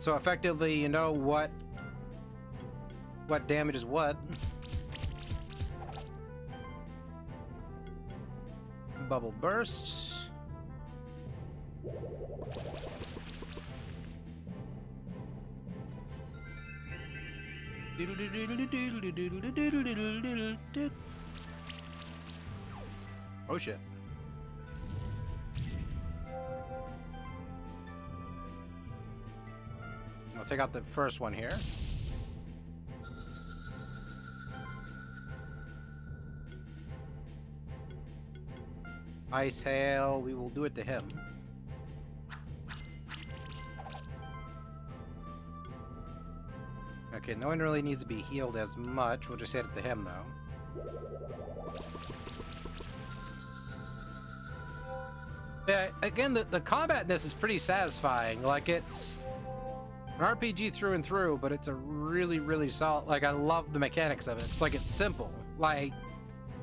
So effectively, you know what damage is what. Bubble burst. Oh shit. I'll take out the first one here. Ice Hail, we will do it to him. Okay, no one really needs to be healed as much. We'll just hit it to him, though. Yeah, again, the combat in this is pretty satisfying. Like, it's an RPG through and through, but it's a really, really solid... Like, I love the mechanics of it. It's like, it's simple. Like,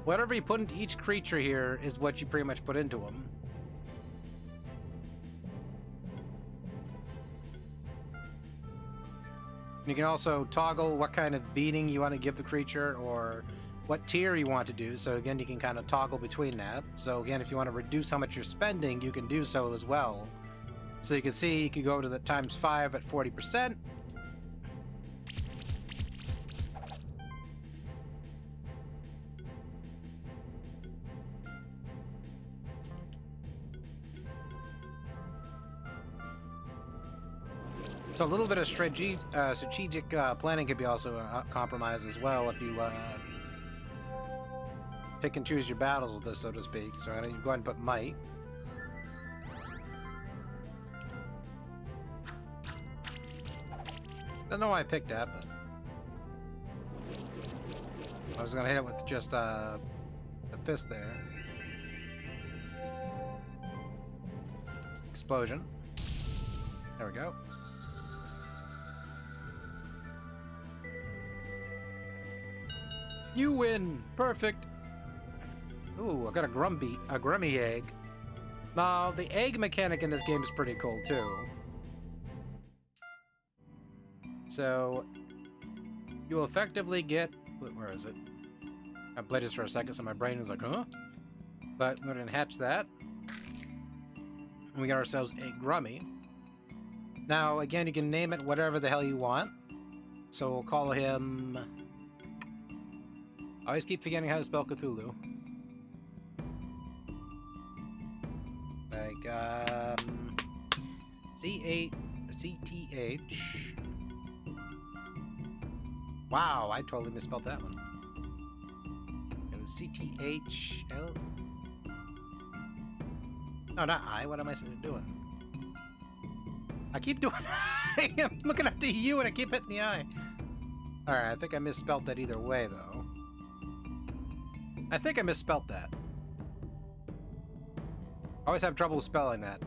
whatever you put into each creature here is what you pretty much put into them. You can also toggle what kind of beating you want to give the creature or what tier you want to do. So again, you can kind of toggle between that. So again, if you want to reduce how much you're spending, you can do so as well. So you can see you can go to the ×5 at 40%. So a little bit of strategic planning could be also compromised as well if you pick and choose your battles with this, so to speak. So I'm going to go ahead and put Might. Don't know why I picked that, but I was going to hit it with just a fist there. Explosion. There we go. You win! Perfect! Ooh, I got a grummy egg. Now, the egg mechanic in this game is pretty cool, too. So, you will effectively get... Where is it? I played this for a second, so my brain is like, huh? But we're going to hatch that. And we got ourselves a grummy. Now, again, you can name it whatever the hell you want. So we'll call him... I always keep forgetting how to spell Cthulhu. Like, C8... C-T-H... Wow, I totally misspelled that one. It was C-T-H-L... No, not I. What am I doing? I keep doing... I'm looking at the U and I keep hitting the I. Alright, I think I misspelled that either way, though. I think I misspelled that. I always have trouble spelling that.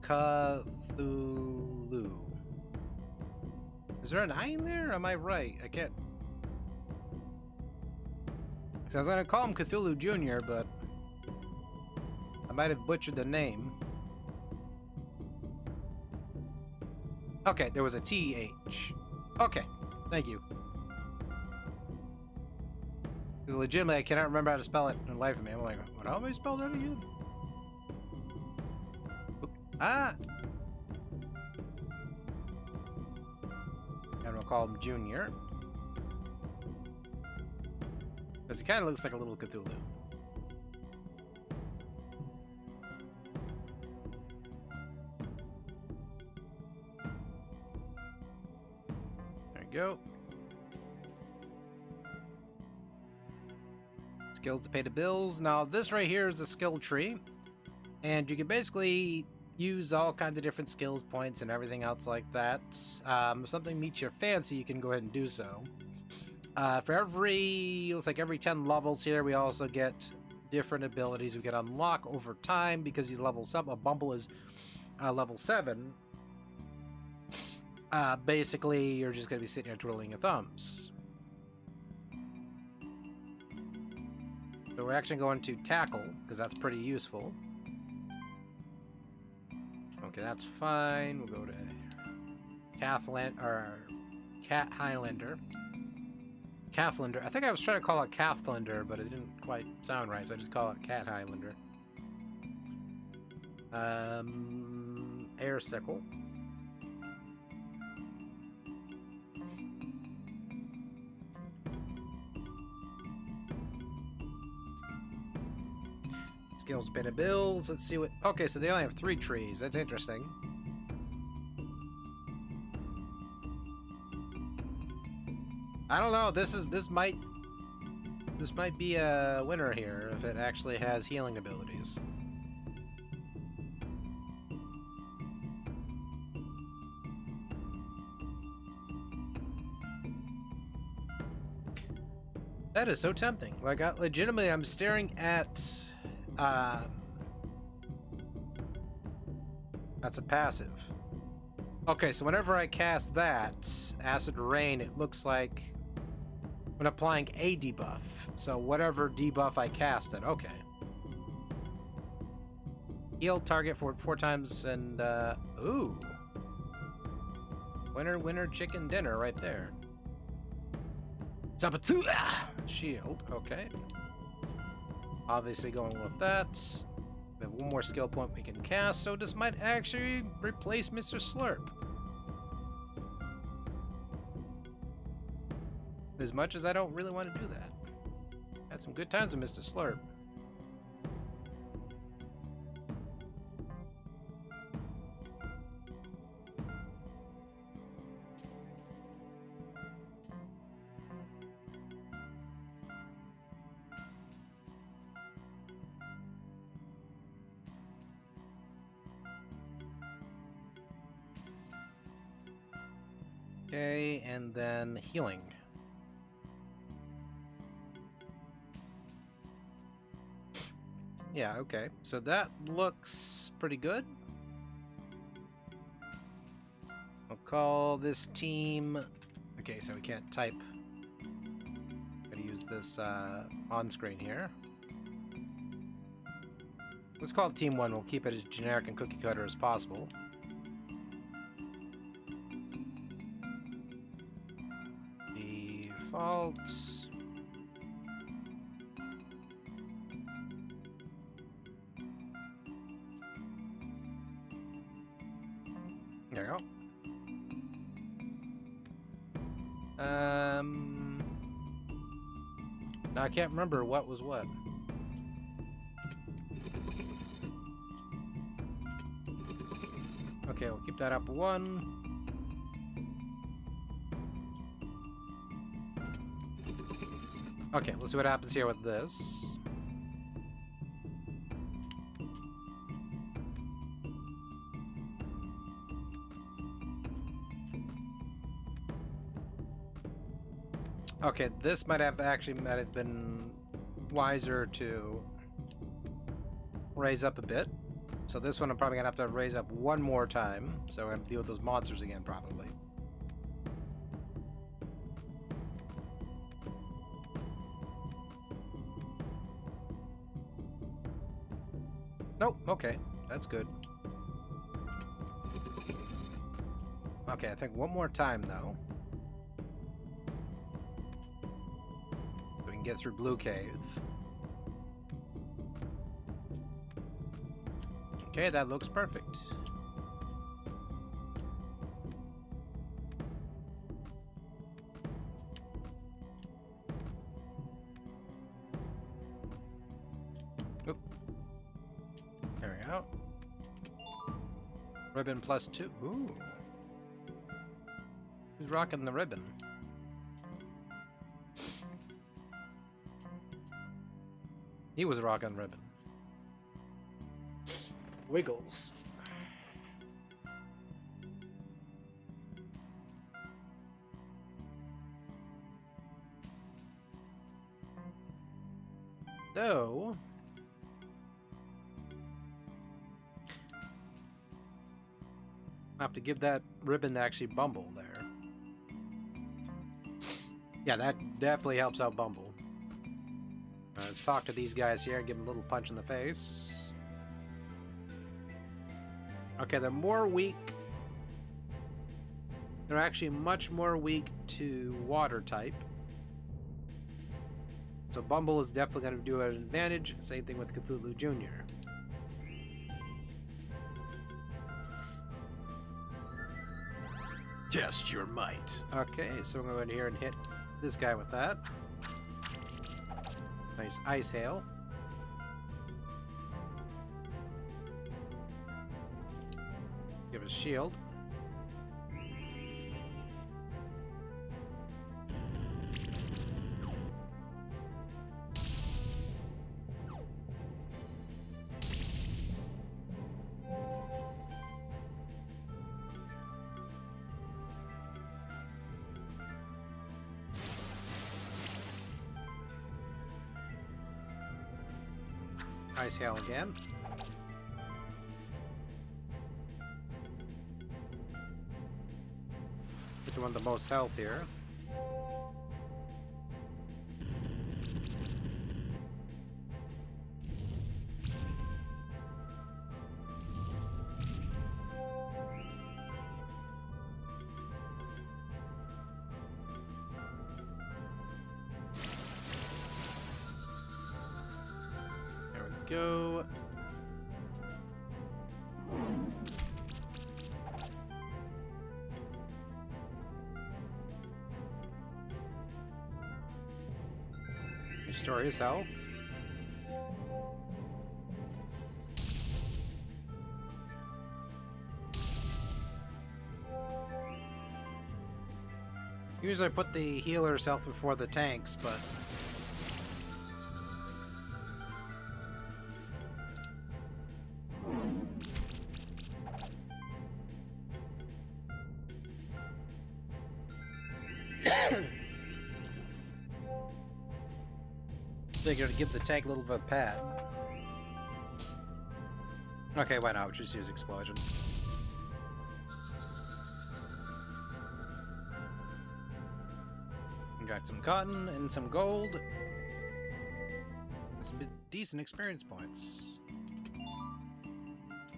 Cthulhu. Is there an I in there? Or am I right? I can't... So I was going to call him Cthulhu Jr., but... I might have butchered the name. Okay, there was a T-H. Okay, thank you. Legitimately, I cannot remember how to spell it in the life of me. I'm like, what, how do I spell that again? Ah! And we'll call him Junior. Because he kind of looks like a little Cthulhu. There we go. Skills to pay the bills. Now, this right here is a skill tree. And you can basically use all kinds of different skills points and everything else like that. If something meets your fancy, you can go ahead and do so. For every, looks like every 10 levels here, we also get different abilities we can unlock over time because he's level 7. Bumble is level 7. Basically, you're just going to be sitting here twiddling your thumbs. So we're actually going to tackle, because that's pretty useful. Okay, that's fine. We'll go to Cathland or Cat Highlander. Cathlander. I think I was trying to call it Cathlander, but it didn't quite sound right, so I just call it Cat Highlander. Air Sickle. Skills, beta bills. Let's see what. Okay, so they only have 3 trees. That's interesting. I don't know. This might be a winner here if it actually has healing abilities. That is so tempting. Like, legitimately, I'm staring at. That's a passive. Okay, so whenever I cast that, Acid Rain, it looks like when applying a debuff. So whatever debuff I cast it, okay. Heal target for 4 times and, ooh. Winner, chicken dinner right there. Zapatula! Shield, okay. Obviously going with that. We have 1 more skill point we can cast, so this might actually replace Mr. Slurp. As much as I don't really want to do that. Had some good times with Mr. Slurp. Okay, and then healing. Yeah, okay. So that looks pretty good. I'll call this team... Okay, so we can't type. Gotta use this on screen here. Let's call it Team 1. We'll keep it as generic and cookie cutter as possible. Default. There you go. Now I can't remember what was what. Okay, we'll keep that up 1. Okay, we'll see what happens here with this. Okay, this might have been wiser to raise up a bit. So this one I'm probably gonna have to raise up 1 more time. So I'm gonna deal with those monsters again, probably. Nope, okay. That's good. Okay, I think 1 more time, though. So we can get through Blue Cave. Okay, that looks perfect. Oop. There we go. Ribbon +2. Ooh. Who's rocking the ribbon? He was rocking the ribbon. Wiggles. So... I have to give that ribbon to actually Bumble there. Yeah, that definitely helps out Bumble. Let's talk to these guys here and give them a little punch in the face. Okay, they're more weak. They're actually much more weak to water type. So Bumble is definitely going to do an advantage. Same thing with Cthulhu Jr. Test your might. Okay, so I'm going to go in here and hit this guy with that. Nice ice hail. Give us shield. Ice hail again. Get the one with the most health here. There we go. Restore his health. Usually I put the healer's health before the tanks, but they're gonna give the tank a little bit of a pat. Okay, why not? Just use explosion. Got some cotton and some gold. Some decent experience points.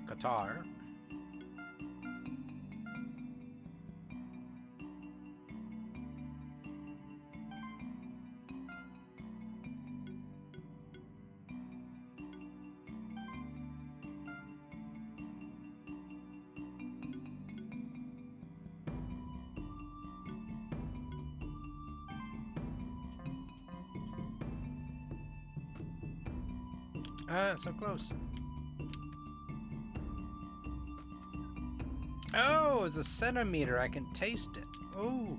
Qatar. So close. Oh, it's a centimeter. I can taste it. Ooh.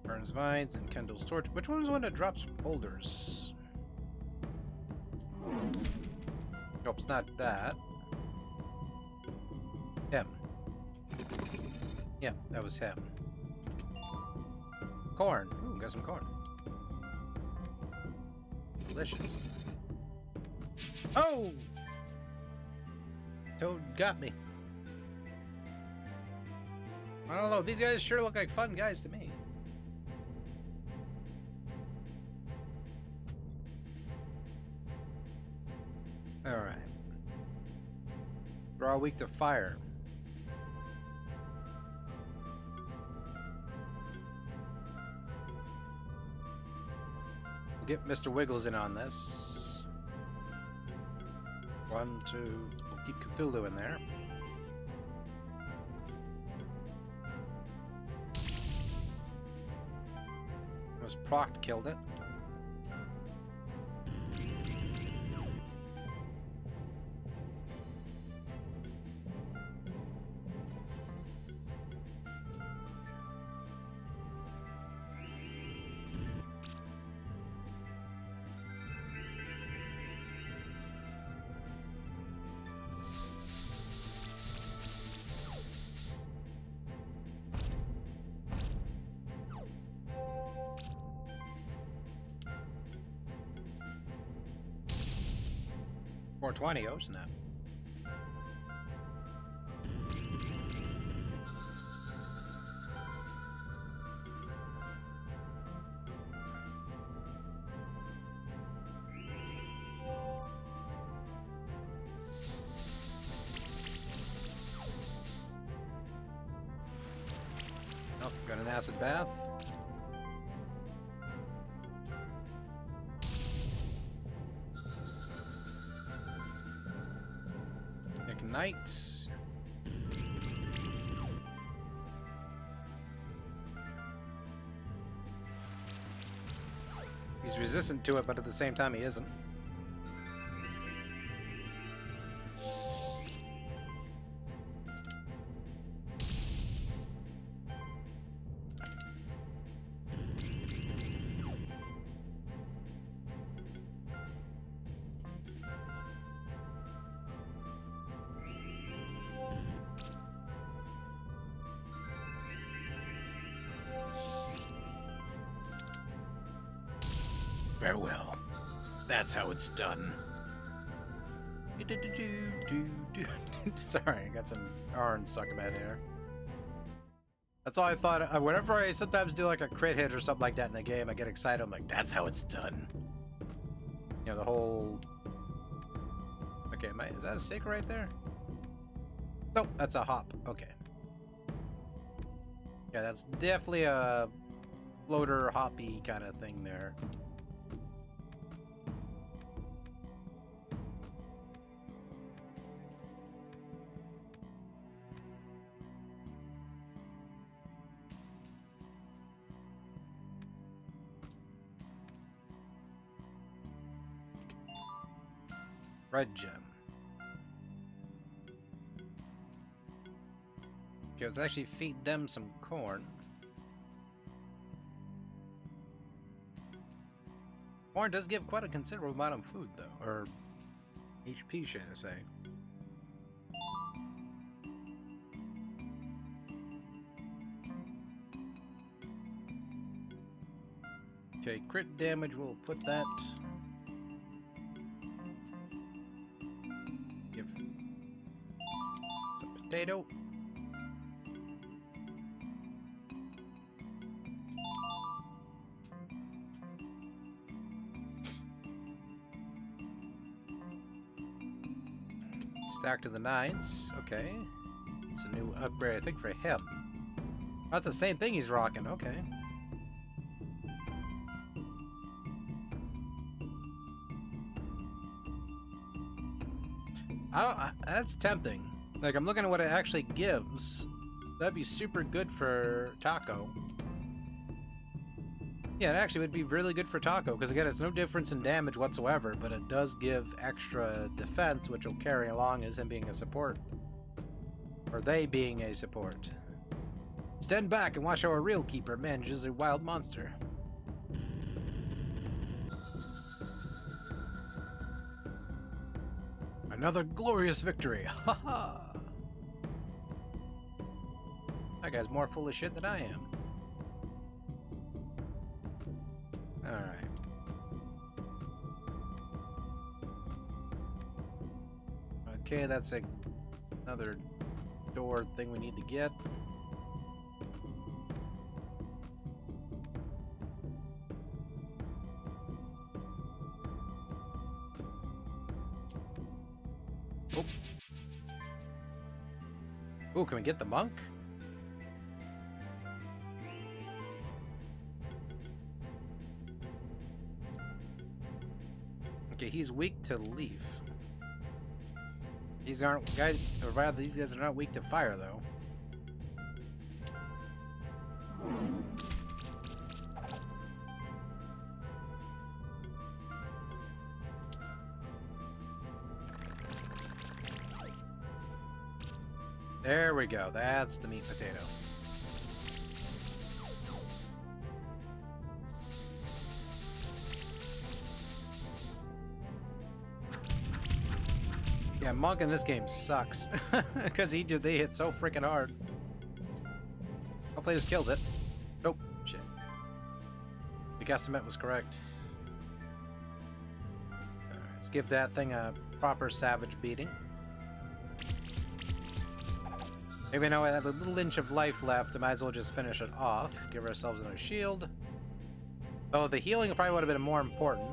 Burns vines and kindles torch. Which one's the one that drops boulders? Nope, it's not that. Him. Yeah, that was him. Corn. Ooh, got some corn. Delicious. Oh! Toad got me. I don't know, these guys sure look like fun guys to me. Alright. Draw weak to fire. We'll get Mr. Wiggles in on this. 1, 2. We'll keep Cthulhu in there. It was proc killed it. 420, oh snap. Oh, got an acid bath. Ignite. He's resistant to it, but at the same time he isn't. Farewell. That's how it's done. Sorry, I got some orange stuck in my hair. That's all I thought. Whenever I sometimes do like a crit hit or something like that in the game, I get excited. I'm like, that's how it's done. You know, the whole... Okay, is that a sticker right there? Nope, that's a hop. Okay. Yeah, that's definitely a floater hoppy kind of thing there. Red gem. Okay, let's actually feed them some corn. Corn does give quite a considerable amount of food, though. Or HP, should I say. Okay, crit damage, we'll put that... Give some potato. Stack to the nines. Okay. It's a new upgrade, I think, for him. That's the same thing he's rocking. Okay. That's tempting. Like, I'm looking at what it actually gives. That'd be super good for Taco. Yeah, it actually would be really good for Taco, because again, it's no difference in damage whatsoever, but it does give extra defense, which will carry along as him being a support. Or they being a support. Stand back and watch how a real keeper manages a wild monster. Another glorious victory! Haha! That guy's more full of shit than I am. Alright. Okay, that's another door thing we need to get. Oh. Oh, can we get the monk? Okay, he's weak to leaf. These aren't guys, or rather, these guys are not weak to fire, though. There we go. That's the meat potato. Yeah, Monk in this game sucks. Because they hit so freaking hard. Hopefully this kills it. Nope. Shit. The guesstimate was correct. Alright, Let's give that thing a proper savage beating. Even though I have a little inch of life left, I might as well just finish it off. Give ourselves another shield. Though the healing probably would have been more important.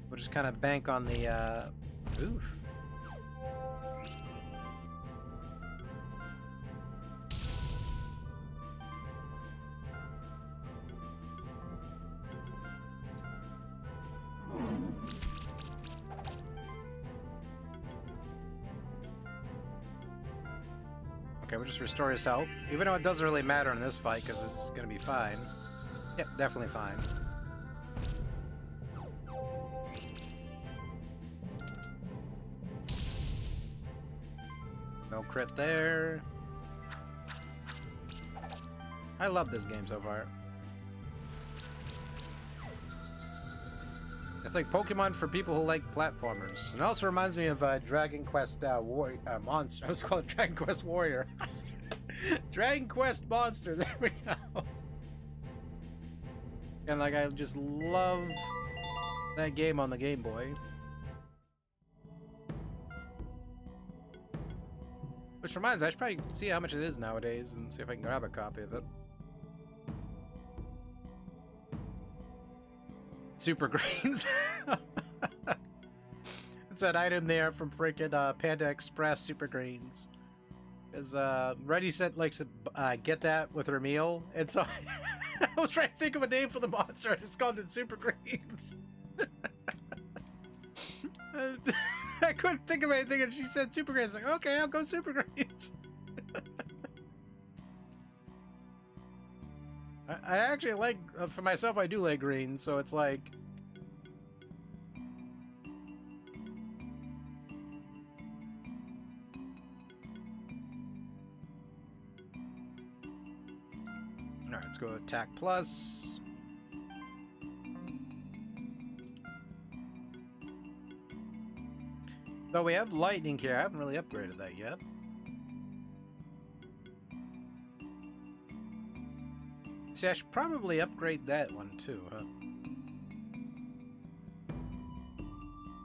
We'll just kind of bank on the, oof. Okay, we'll just restore his health. Even though it doesn't really matter in this fight, because it's going to be fine. Yep, definitely fine. No crit there. I love this game so far. It's like Pokemon for people who like platformers. It also reminds me of Dragon Quest Monster. I was called Dragon Quest Warrior. Dragon Quest Monster. There we go. And like, I just love that game on the Game Boy. Which reminds me, I should probably see how much it is nowadays and see if I can grab a copy of it. Super Greens. It's that item there from freaking Panda Express Super Greens. Because Reddy said likes to get that with her meal, and so I was trying to think of a name for the monster. I just called it Super Greens. I couldn't think of anything, and she said Super Greens. Like, okay, I'll go Super Greens. I actually like, for myself, I do like greens, so it's like... Alright, let's go attack plus. Though we have lightning here, I haven't really upgraded that yet. See, I should probably upgrade that one too, huh?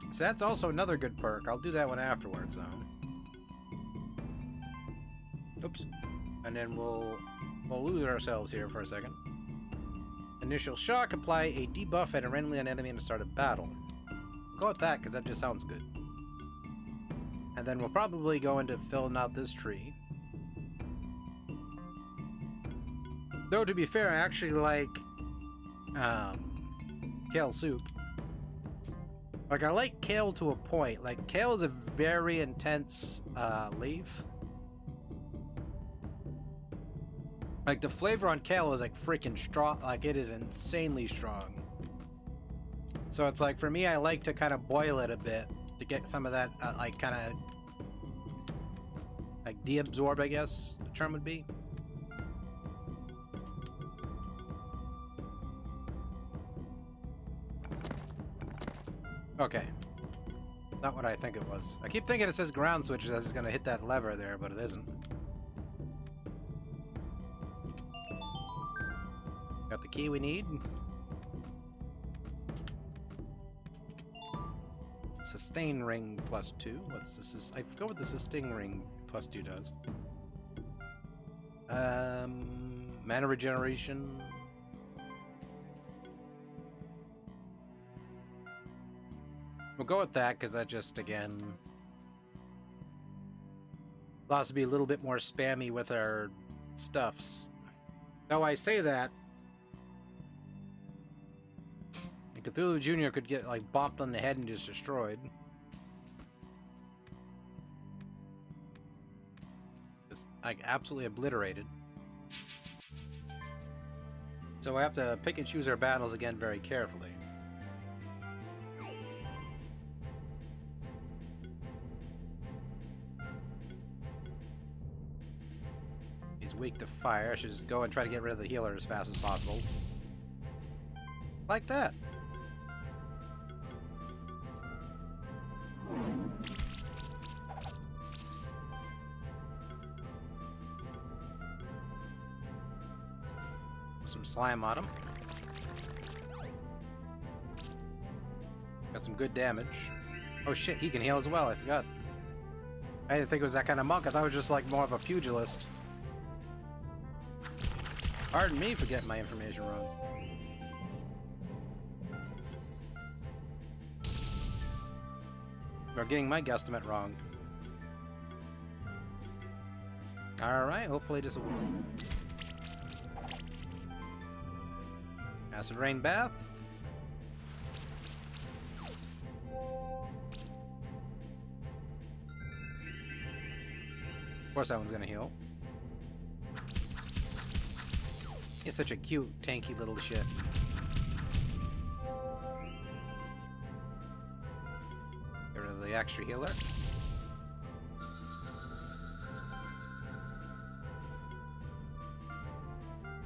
So that's also another good perk. I'll do that one afterwards, though. Oops. And then we'll lose ourselves here for a second. Initial shock, apply a debuff at a randomly on enemy at the start of battle. We'll go with that, because that just sounds good. And then we'll probably go into filling out this tree. Though, to be fair, I actually like kale soup. Like, I like kale to a point. Like, kale is a very intense leaf. Like, the flavor on kale is like freaking strong. Like, it is insanely strong. So it's like, for me, I like to kind of boil it a bit to get some of that, like, kind of like deabsorb, I guess the term would be. Okay. Not what I think it was. I keep thinking it says ground switch as it's going to hit that lever there, but it isn't. Got the key we need. Sustain ring +2. What's this? I forgot what the sustain ring +2 does. Mana regeneration. We'll go with that, because that just, again, allows us to be a little bit more spammy with our stuffs. Though I say that, Cthulhu Jr. could get, like, bopped on the head and just destroyed. Just, like, absolutely obliterated. So we have to pick and choose our battles again very carefully. He's weak to fire. I should just go and try to get rid of the healer as fast as possible. Like that. Some slime on him. Got some good damage. Oh shit, he can heal as well, I forgot. I didn't think it was that kind of monk. I thought it was just like more of a pugilist. Pardon me for getting my information wrong. Or getting my guesstimate wrong. Alright, hopefully this will... Acid rain bath. Of course that one's gonna heal. He's such a cute, tanky little shit. Get rid of the extra healer.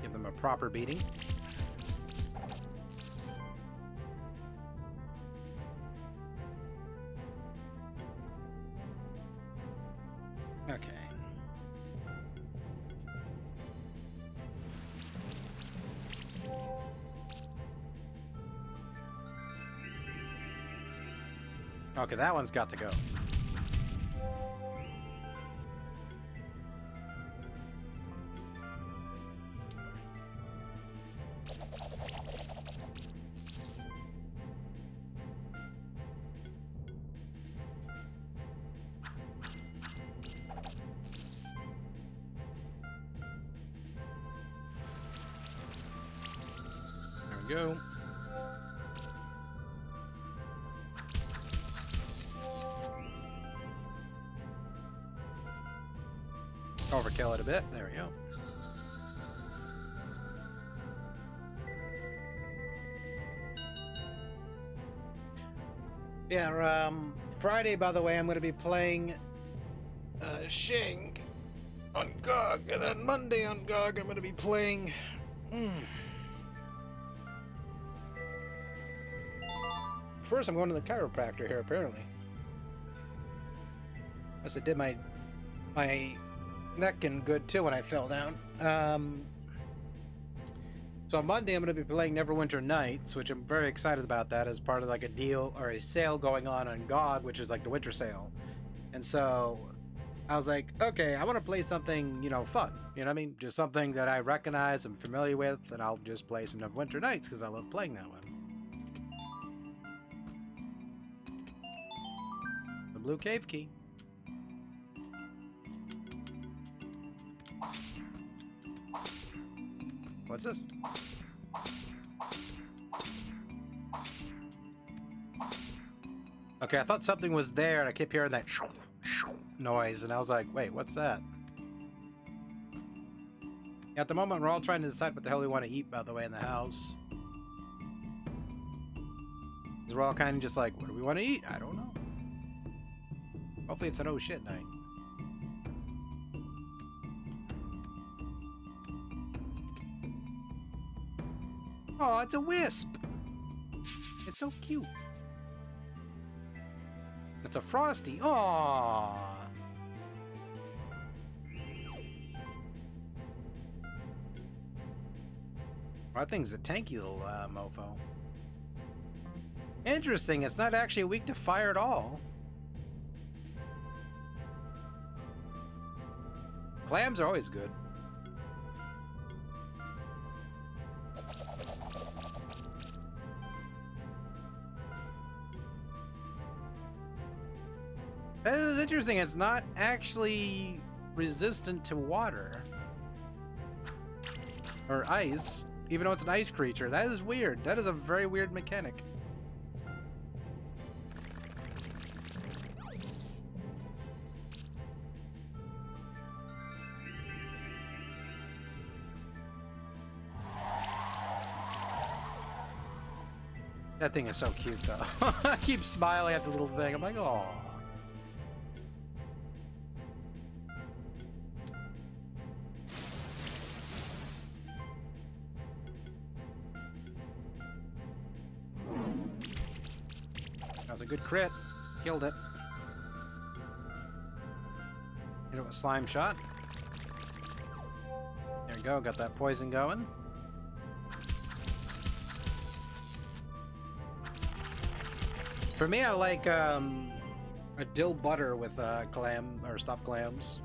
Give them a proper beating. Okay. Okay, that one's got to go. There we go. Overkill it a bit. There we go. Yeah, Friday, by the way, I'm going to be playing Shing on GOG, and then Monday on GOG I'm going to be playing... First, I'm going to the chiropractor here, apparently. Unless I did my neck and good too when I fell down. So on Monday I'm going to be playing Neverwinter Nights, which I'm very excited about that as part of like a deal or a sale going on GOG, which is like the winter sale. And so I was like, okay, I want to play something, you know, fun. You know what I mean? Just something that I recognize, I'm familiar with, and I'll just play some Neverwinter Nights because I love playing that one. The blue cave key. What's this? Okay, I thought something was there, and I kept hearing that noise, and I was like, wait, what's that? At the moment, we're all trying to decide what the hell we want to eat, by the way, in the house. Because we're all kind of just like, what do we want to eat? I don't know. Hopefully it's an oh shit night. Oh, it's a wisp! It's so cute. It's a frosty. Aww. That thing's a tanky little mofo. Interesting, it's not actually weak to fire at all. Clams are always good. That is interesting, it's not actually resistant to water. Or ice, even though it's an ice creature. That is weird. That is a very weird mechanic. That thing is so cute, though. I keep smiling at the little thing. I'm like, oh. That was a good crit. Killed it. Hit it with a slime shot. There we go. Got that poison going. For me, I like a dill butter with clam or stuffed clams.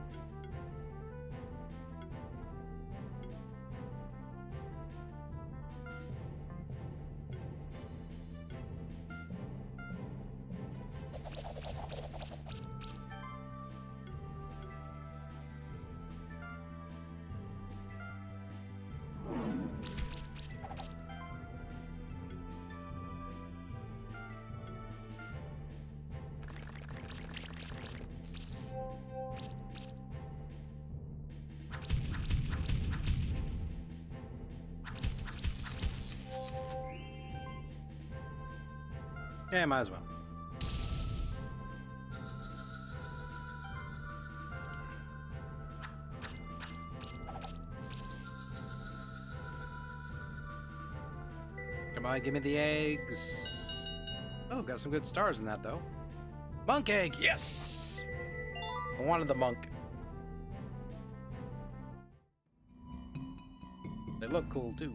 Yeah, might as well. Come on, give me the eggs. Oh, got some good stars in that, though. Monk egg, yes! I wanted the monk. They look cool, too.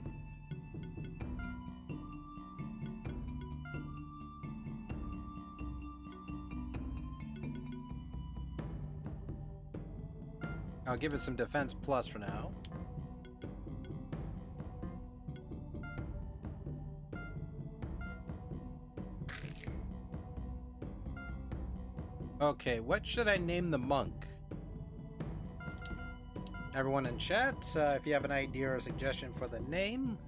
I'll give it some defense plus for now. Okay, what should I name the monk? Everyone in chat, if you have an idea or a suggestion for the name.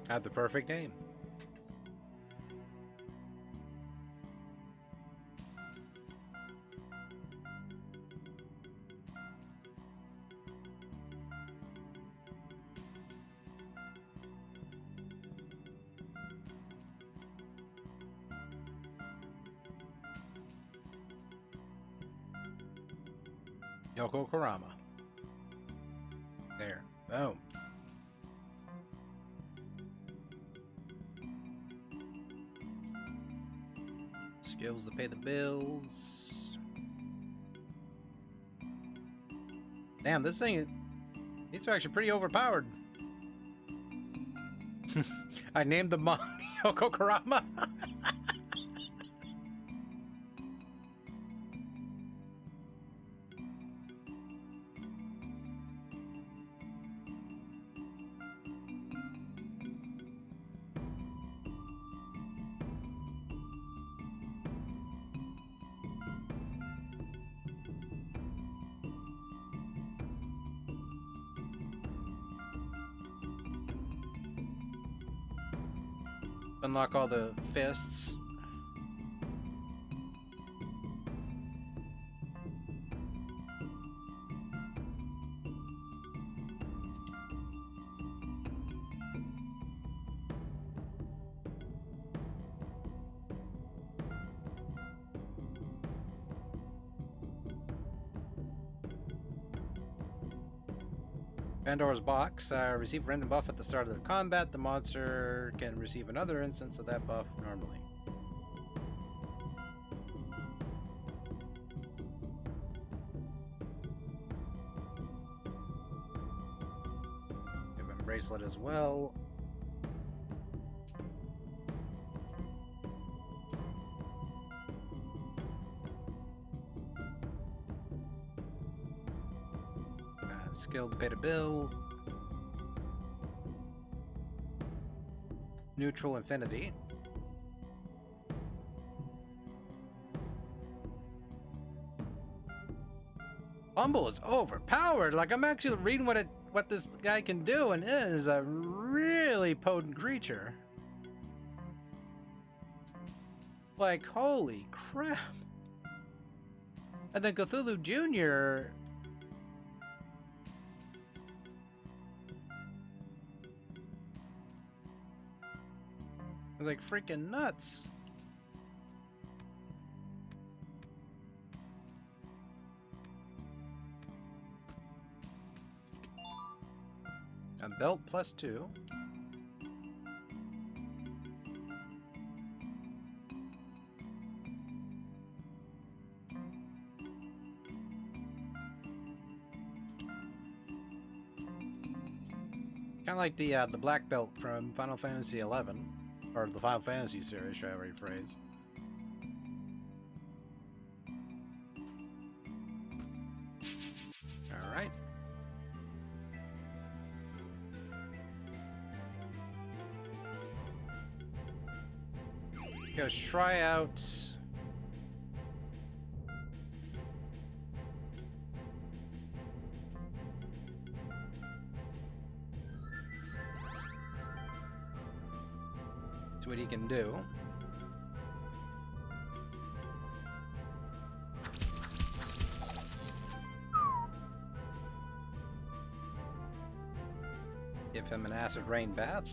I have the perfect name. Yoko Kurama. There. Boom. Skills to pay the bills. Damn, this thing... These are actually pretty overpowered. I named the monk Yoko Kurama. Unlock all the fists. Pandora's box. Receive random buff at the start of the combat. The monster can receive another instance of that buff normally. Give him bracelet as well. Skill to pay the bill. Neutral infinity. Humble is overpowered. Like, I'm actually reading what this guy can do, and it is a really potent creature. Like, holy crap. And then Cthulhu Jr. It's like freaking nuts. A belt +2. Kind of like the black belt from Final Fantasy 11, or the Final Fantasy series, should I rephrase? All right. Go try out. See what he can do. Give him an acid rain bath.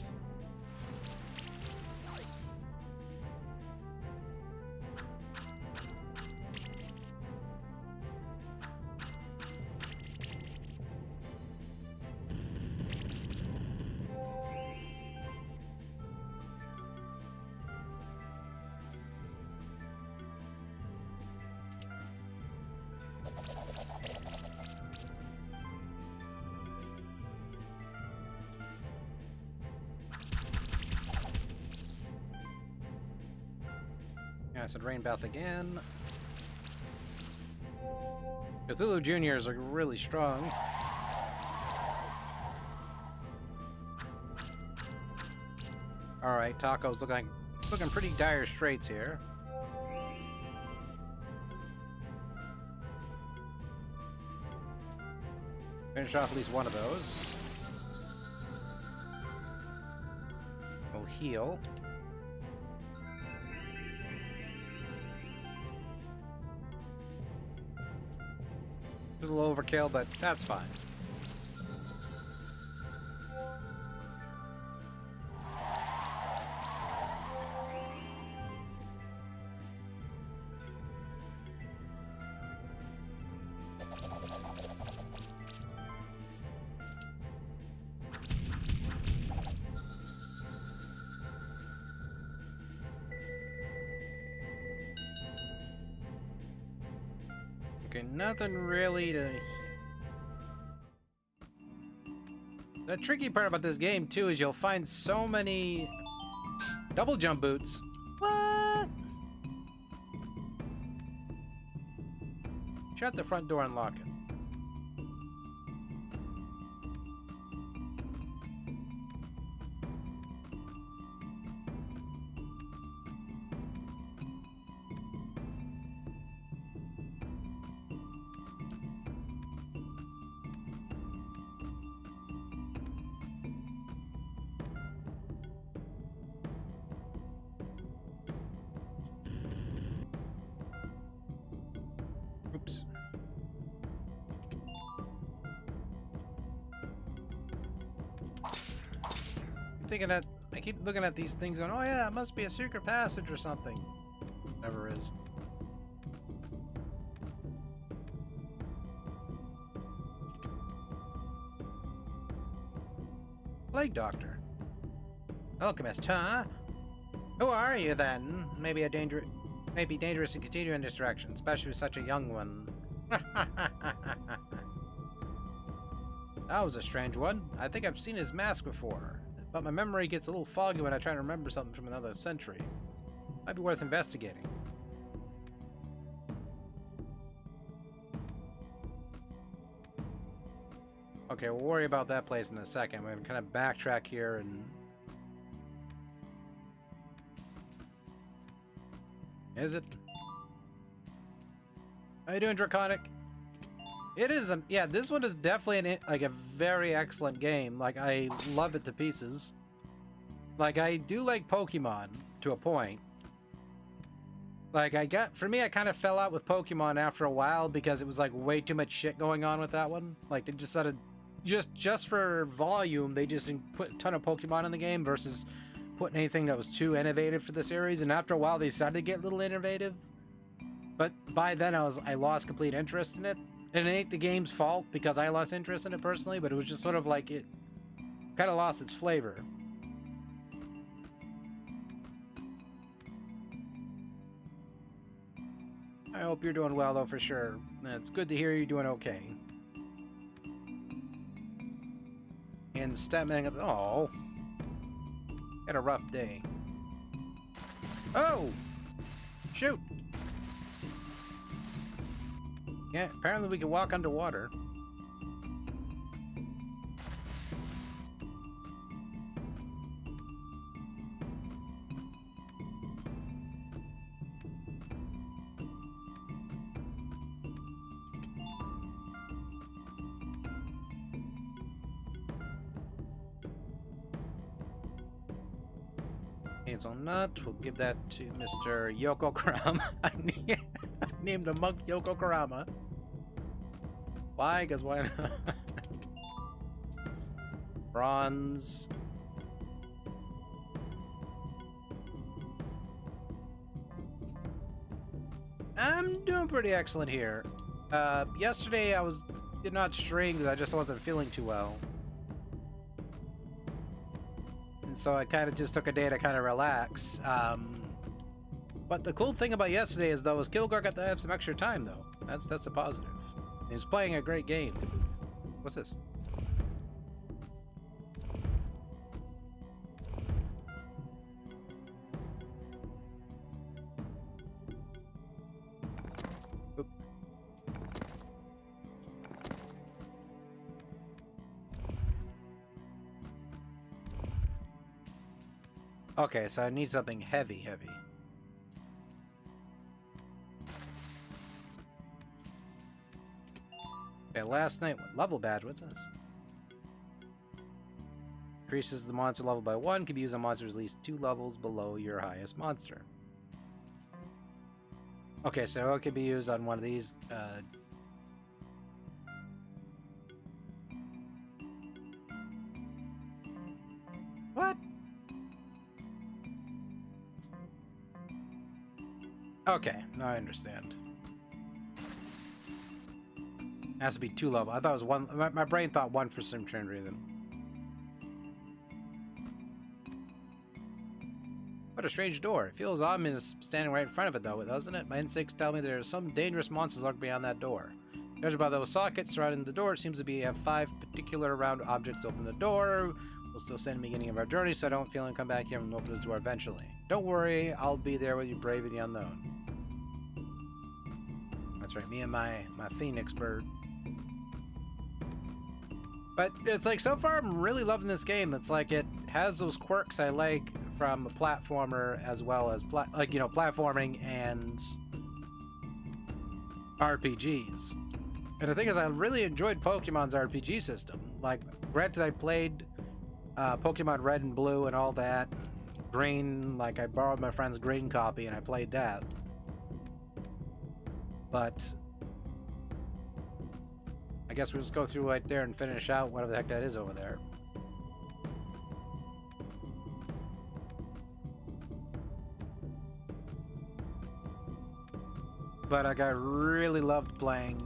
Acid rain bath again. Cthulhu Juniors are really strong. Alright, Taco's looking pretty dire straits here. Finish off at least one of those. We'll heal. A little overkill, but that's fine. Okay, nothing really to... The tricky part about this game, too, is you'll find so many double jump boots. What? Shut the front door and lock it. Oops. I keep looking at these things going, oh yeah, it must be a secret passage or something. Never is. Plague Doctor. Alchemist, huh? Who are you then? Maybe dangerous to continue in this direction, especially with such a young one. That was a strange one. I think I've seen his mask before, but my memory gets a little foggy when I try to remember something from another century. Might be worth investigating. Okay, we'll worry about that place in a second. We're gonna kind of backtrack here and... Is it? How you doing, Draconic? It is, yeah, this one is definitely a very excellent game. Like, I love it to pieces. Like, I do like Pokemon to a point. Like, for me, I kind of fell out with Pokemon after a while because it was like way too much shit going on with that one. Like, they just started, just for volume, they just put a ton of Pokemon in the game versus put anything that was too innovative for the series, and after a while they started to get a little innovative. But by then I lost complete interest in it. And it ain't the game's fault because I lost interest in it personally, but it was just sort of like it kind of lost its flavor. I hope you're doing well though, for sure. It's good to hear you're doing okay. And stepping, oh, had a rough day. Oh, shoot. Yeah, apparently we can walk underwater. Hazelnut, we'll give that to Mr. Yoko Kurama. I named a monk Yoko Kurama. Why? Because why not? Bronze. I'm doing pretty excellent here. Yesterday I did not stream because I just wasn't feeling too well. And so I kind of just took a day to kind of relax. But the cool thing about yesterday is though, is Kilgore got to have some extra time though. That's a positive. He was playing a great game. What's this? Oop. Okay, so I need something heavy. Okay, last night, level badge, what's this? Increases the monster level by 1, can be used on monsters at least 2 levels below your highest monster. Okay, so it can be used on one of these, What? Okay, now I understand. It has to be 2 level. I thought it was 1. My brain thought 1 for some strange reason. What a strange door. It feels ominous standing right in front of it, though, doesn't it? My instincts tell me there are some dangerous monsters lurking beyond that door. Judging by those sockets surrounding the door, it seems to have 5 particular round objects open the door. We'll still stand at the beginning of our journey, so I don't feel and come back here and open the door eventually. Don't worry, I'll be there with you, brave in the unknown. That's right, me and my phoenix bird. But it's like, so far I'm really loving this game. It's like it has those quirks I like from a platformer, as well as platforming and RPGs. And the thing is, I really enjoyed Pokemon's RPG system. Like, granted, I played Pokemon Red and Blue and all that. Green, like I borrowed my friend's green copy and I played that. But I guess we'll just go through right there and finish out whatever the heck that is over there. But like, I really loved playing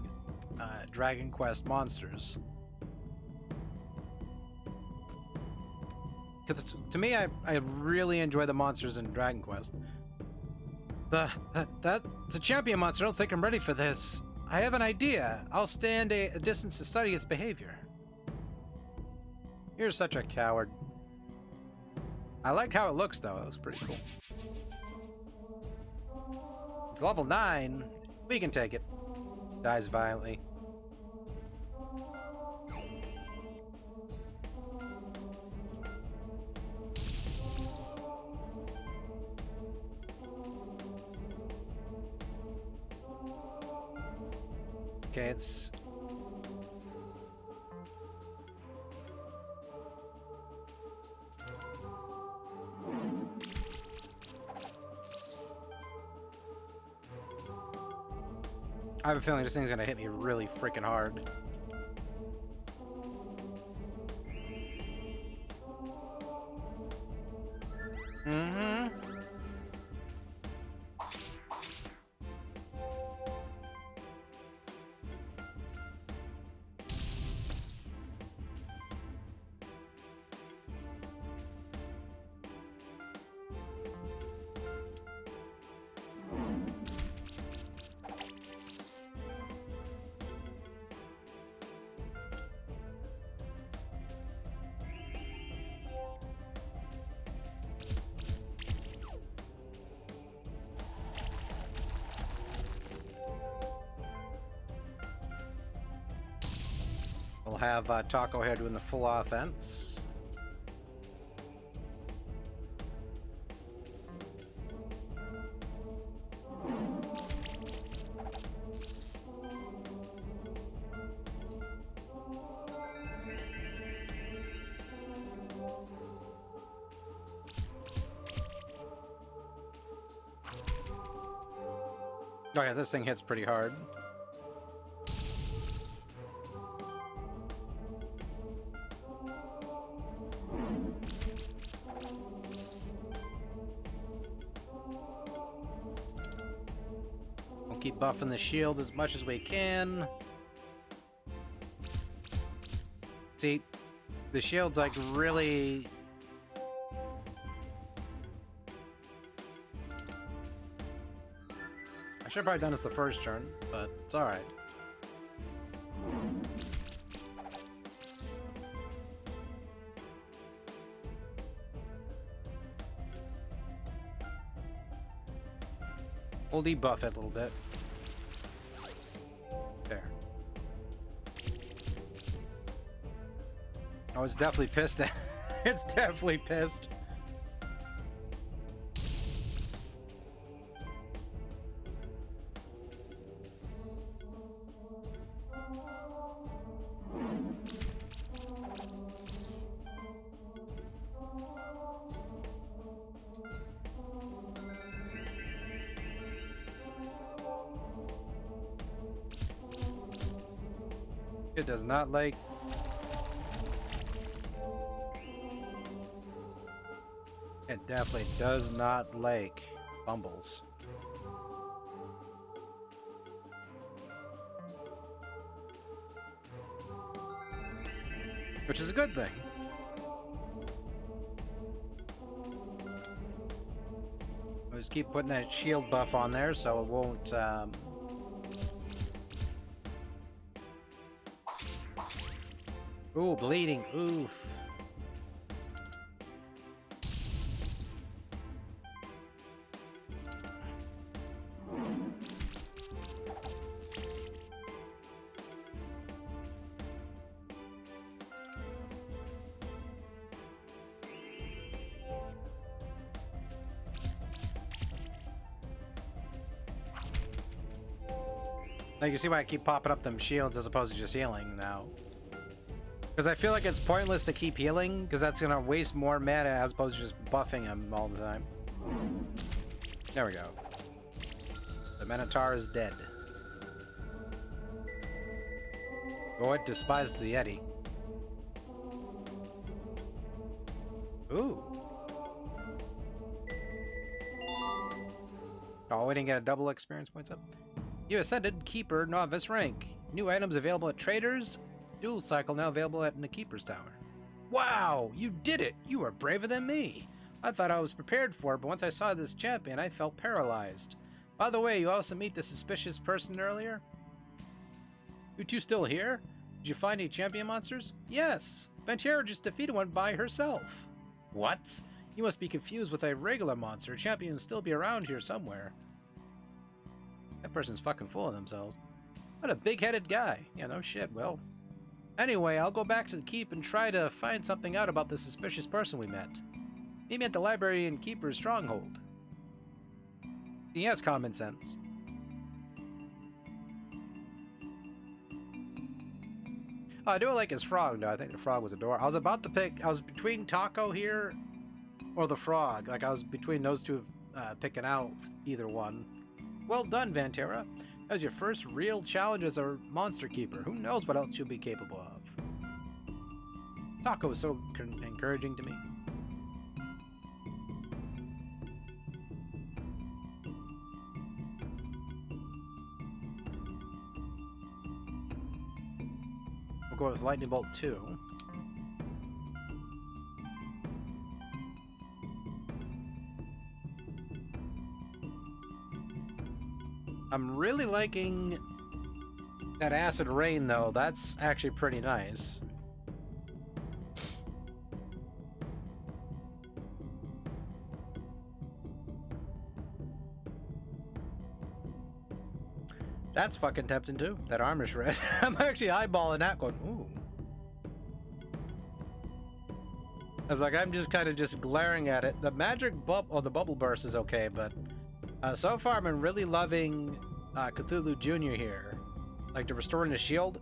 Dragon Quest Monsters. Because to me, I really enjoy the monsters in Dragon Quest. That's a champion monster. I don't think I'm ready for this. I have an idea. I'll stand a distance to study its behavior. You're such a coward. I like how it looks, though. It looks pretty cool. It's level 9. We can take it. Dies violently. Okay, it's... I have a feeling this thing's gonna hit me really freaking hard. Mm-hmm. We'll have Taco here doing the full offense. Oh yeah, this thing hits pretty hard. We'll keep buffing the shield as much as we can. See, the shield's like really... I should have probably done this the first turn, but it's alright. We'll debuff it a little bit. There. Oh, it's definitely pissed. It's definitely pissed. It does not like... It definitely does not like bumbles. Which is a good thing. I'll just keep putting that shield buff on there so it won't... Ooh, bleeding. Oof. Now you see why I keep popping up them shields as opposed to just healing now. Because I feel like it's pointless to keep healing, because that's going to waste more mana as opposed to just buffing him all the time. There we go. The Minotaur is dead. Oh, it despised the Yeti. Ooh. Oh, we didn't get a double experience points up. You ascended Keeper Novice rank. New items available at traders. Dual cycle now available at the Keeper's Tower. Wow, you did it! You are braver than me. I thought I was prepared for it, but once I saw this champion, I felt paralyzed. By the way, you also meet the suspicious person earlier? You two still here? Did you find any champion monsters? Yes! Vantera just defeated one by herself. What? You must be confused with a regular monster. A champion will still be around here somewhere. That person's fucking full of themselves. What a big-headed guy. Yeah, no shit, well... Anyway, I'll go back to the keep and try to find something out about the suspicious person we met. Meet me at the library in Keeper's Stronghold. He has common sense. Oh, I do like his frog, though. I think the frog was adorable. I was about to pick... I was between Taco here or the frog. Like, I was between those two picking out either one. Well done, Vantera. That was your first real challenge as a monster keeper. Who knows what else you'll be capable of? Taco was so encouraging to me. go with Lightning Bolt 2. I'm really liking that Acid Rain, though. That's actually pretty nice. That's fucking tempting too. That armor shred. I'm actually eyeballing that going, ooh. I was like, I'm just kind of just glaring at it. The magic the bubble burst is okay, but so far I've been really loving Cthulhu Jr. here. Like the restoring the shield.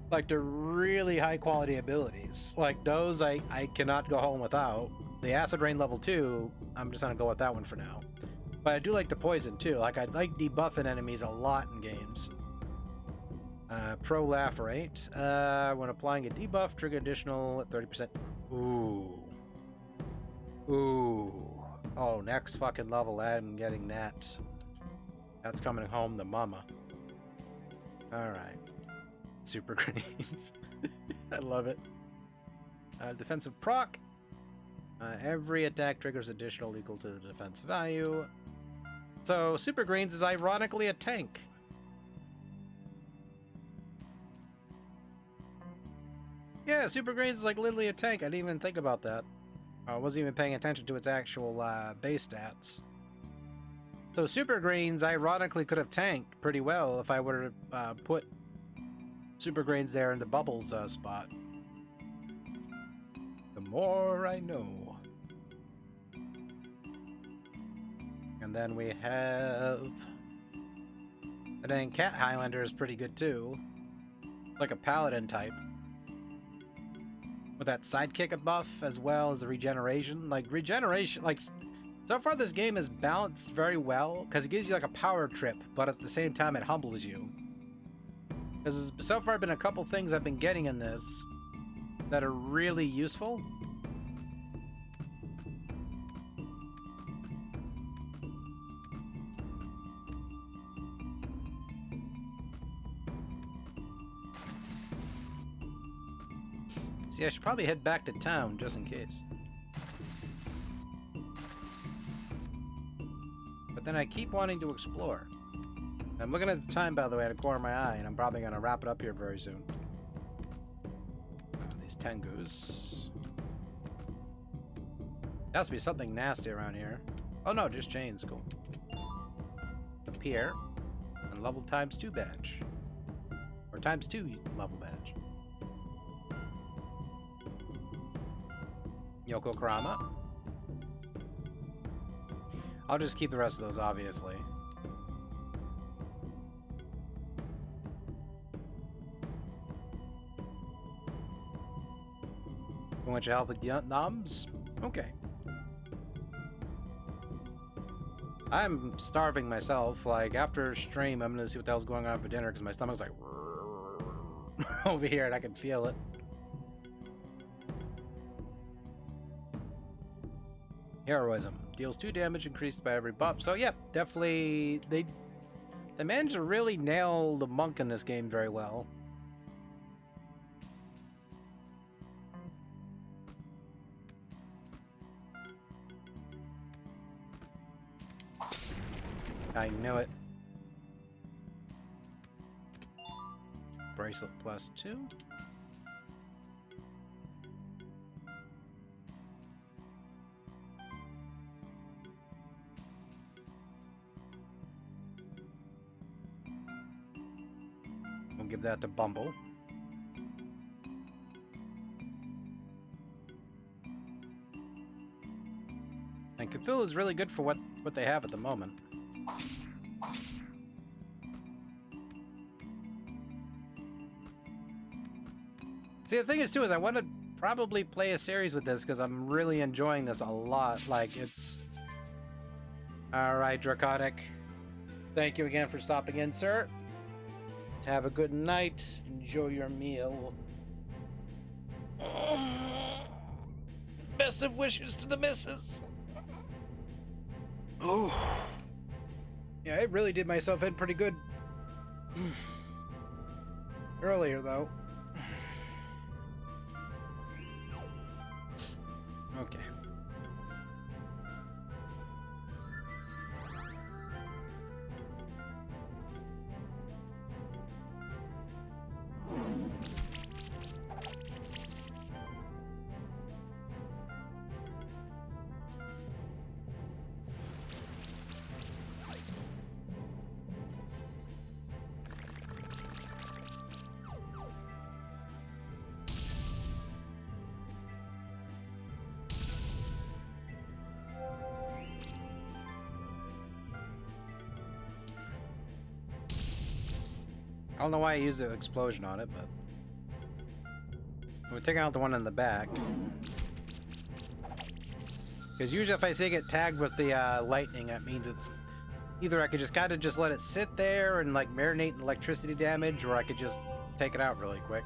Like the really high quality abilities. Like those I cannot go home without. The Acid Rain level 2, I'm just gonna go with that one for now. But I do like the poison too. Like I like debuffing enemies a lot in games. Pro Lacerate. When applying a debuff, trigger additional 30%. Ooh. Ooh. Oh, next fucking level I'm getting that. That's coming home to mama. Alright. Super grenades. I love it. Defensive proc. Every attack triggers additional equal to the defense value. So, Super Greens is ironically a tank. Yeah, Super Greens is like literally a tank. I didn't even think about that. I wasn't even paying attention to its actual base stats. So Super Greens ironically could have tanked pretty well if I were to put Super Greens there in the bubbles spot. The more I know. And then we have... And then Cat Highlander is pretty good too. Like a paladin type. With that sidekick buff as well as the regeneration. Like regeneration, like so far this game is balanced very well because it gives you like a power trip, but at the same time it humbles you. Because so far been a couple things I've been getting in this that are really useful. See, I should probably head back to town just in case. But then I keep wanting to explore. I'm looking at the time, by the way, at the corner of my eye, and I'm probably going to wrap it up here very soon. These Tengus. There has to be something nasty around here. Oh no, just chains. Cool. Appear. And level ×2 badge. Or ×2 level badge. Yoko Kurama. I'll just keep the rest of those, obviously. You want your help with the noms? Okay. I'm starving myself. Like, after stream, I'm gonna see what the hell's going on for dinner, because my stomach's like... over here, and I can feel it. Heroism. Deals 2 damage increased by every buff. So yeah, definitely they managed to really nail the monk in this game very well. I knew it. Bracelet +2. Give that to Bumble. And Cthulhu is really good for what they have at the moment. See, the thing is too is I want to probably play a series with this because I'm really enjoying this a lot. Like it's all right, Draconic. Thank you again for stopping in, sir. Have a good night. Enjoy your meal. Best of wishes to the missus. Oh. Yeah, I really did myself in pretty good. Earlier, though. Okay. I don't know why I used the explosion on it, but we're taking out the one in the back. Because usually if I say get tagged with the lightning, that means it's either I could just kind of just let it sit there and like marinate in electricity damage, or I could just take it out really quick.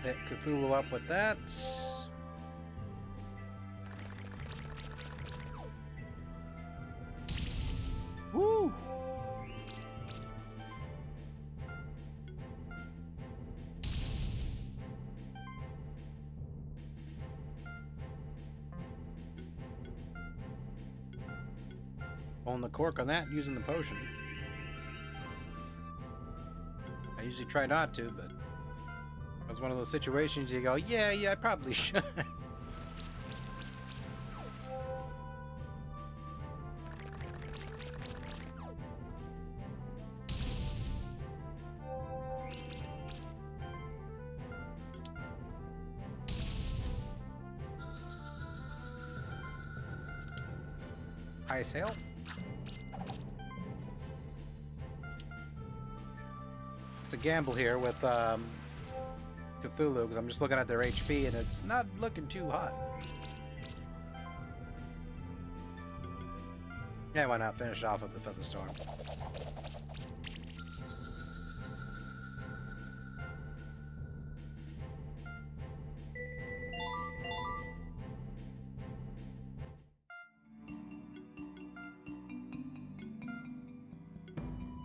Hit Cthulhu up with that. Woo! Pulling the cork on that using the potion. I usually try not to, but it was one of those situations you go, yeah, I probably should. High sail. It's a gamble here with Cthulhu, because I'm just looking at their HP and it's not looking too hot. Yeah, why not finish off with the Featherstorm?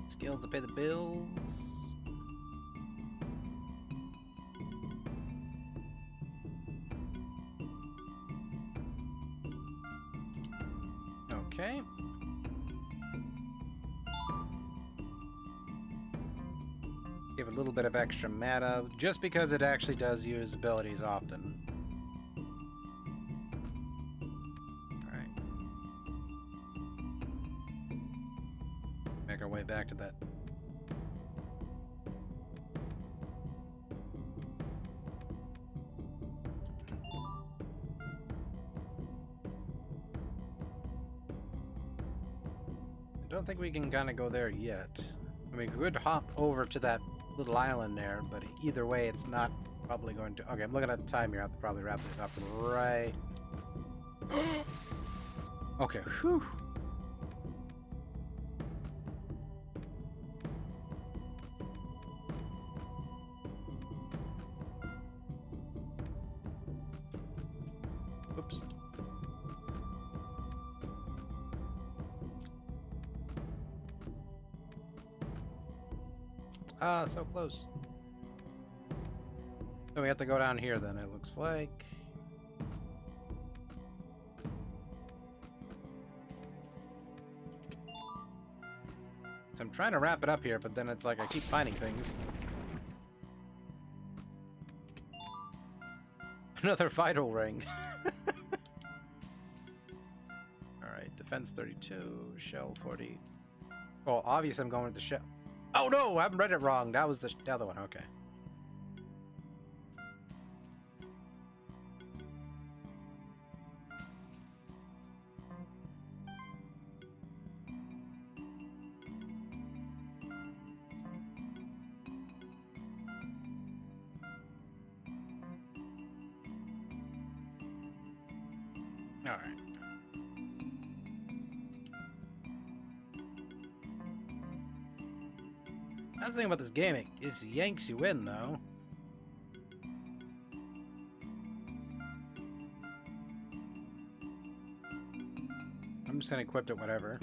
Skills to pay the bills. Okay. Give a little bit of extra mana, just because it actually does use abilities often. Alright. Make our way back to that. I don't think we can kind of go there yet. I mean, we could hop over to that little island there, but either way, it's not probably going to... Okay, I'm looking at the time here. I have to probably wrap it up right... Okay, whew. Oops. Ah, so close. So we have to go down here then, it looks like. So I'm trying to wrap it up here, but then it's like I keep finding things. Another vital ring. Alright, defense 32, shell 40. Well, obviously I'm going with the shell. Oh no, I read it wrong. That was the other one, okay. Alright. That's the thing about this game, it yanks you in, though. I'm just gonna equip it, whatever.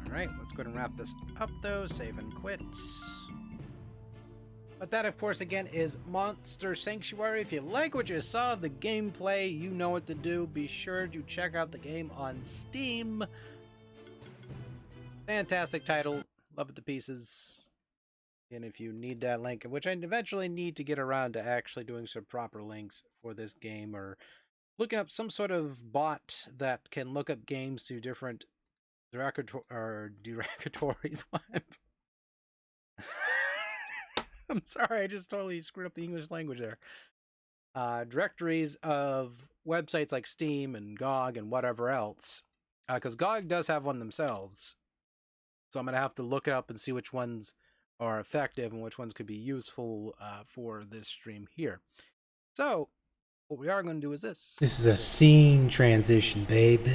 Alright, let's go ahead and wrap this up, though. Save and quit. But that, of course, again, is Monster Sanctuary. If you like what you saw of the gameplay, you know what to do. Be sure to check out the game on Steam. Fantastic title. Love it to pieces. And if you need that link, which I eventually need to get around to actually doing some proper links for this game, or looking up some sort of bot that can look up games to different derogatories. What? I'm sorry, I just totally screwed up the English language there. Directories of websites like Steam and GOG and whatever else. Because GOG does have one themselves. So I'm going to have to look it up and see which ones are effective and which ones could be useful for this stream here. So, what we are going to do is this. This is a scene transition, babe.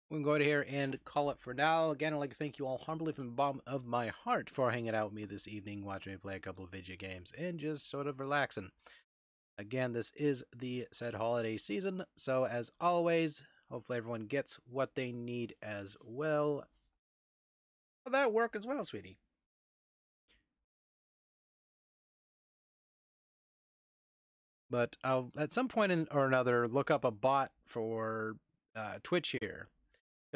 We can go ahead here and call it for now. Again, I'd like to thank you all humbly from the bottom of my heart for hanging out with me this evening, watching me play a couple of video games, and just sort of relaxing. Again, this is the said holiday season, so as always, hopefully everyone gets what they need as well. Will that work as well, sweetie? But I'll, at some point or another, look up a bot for Twitch here.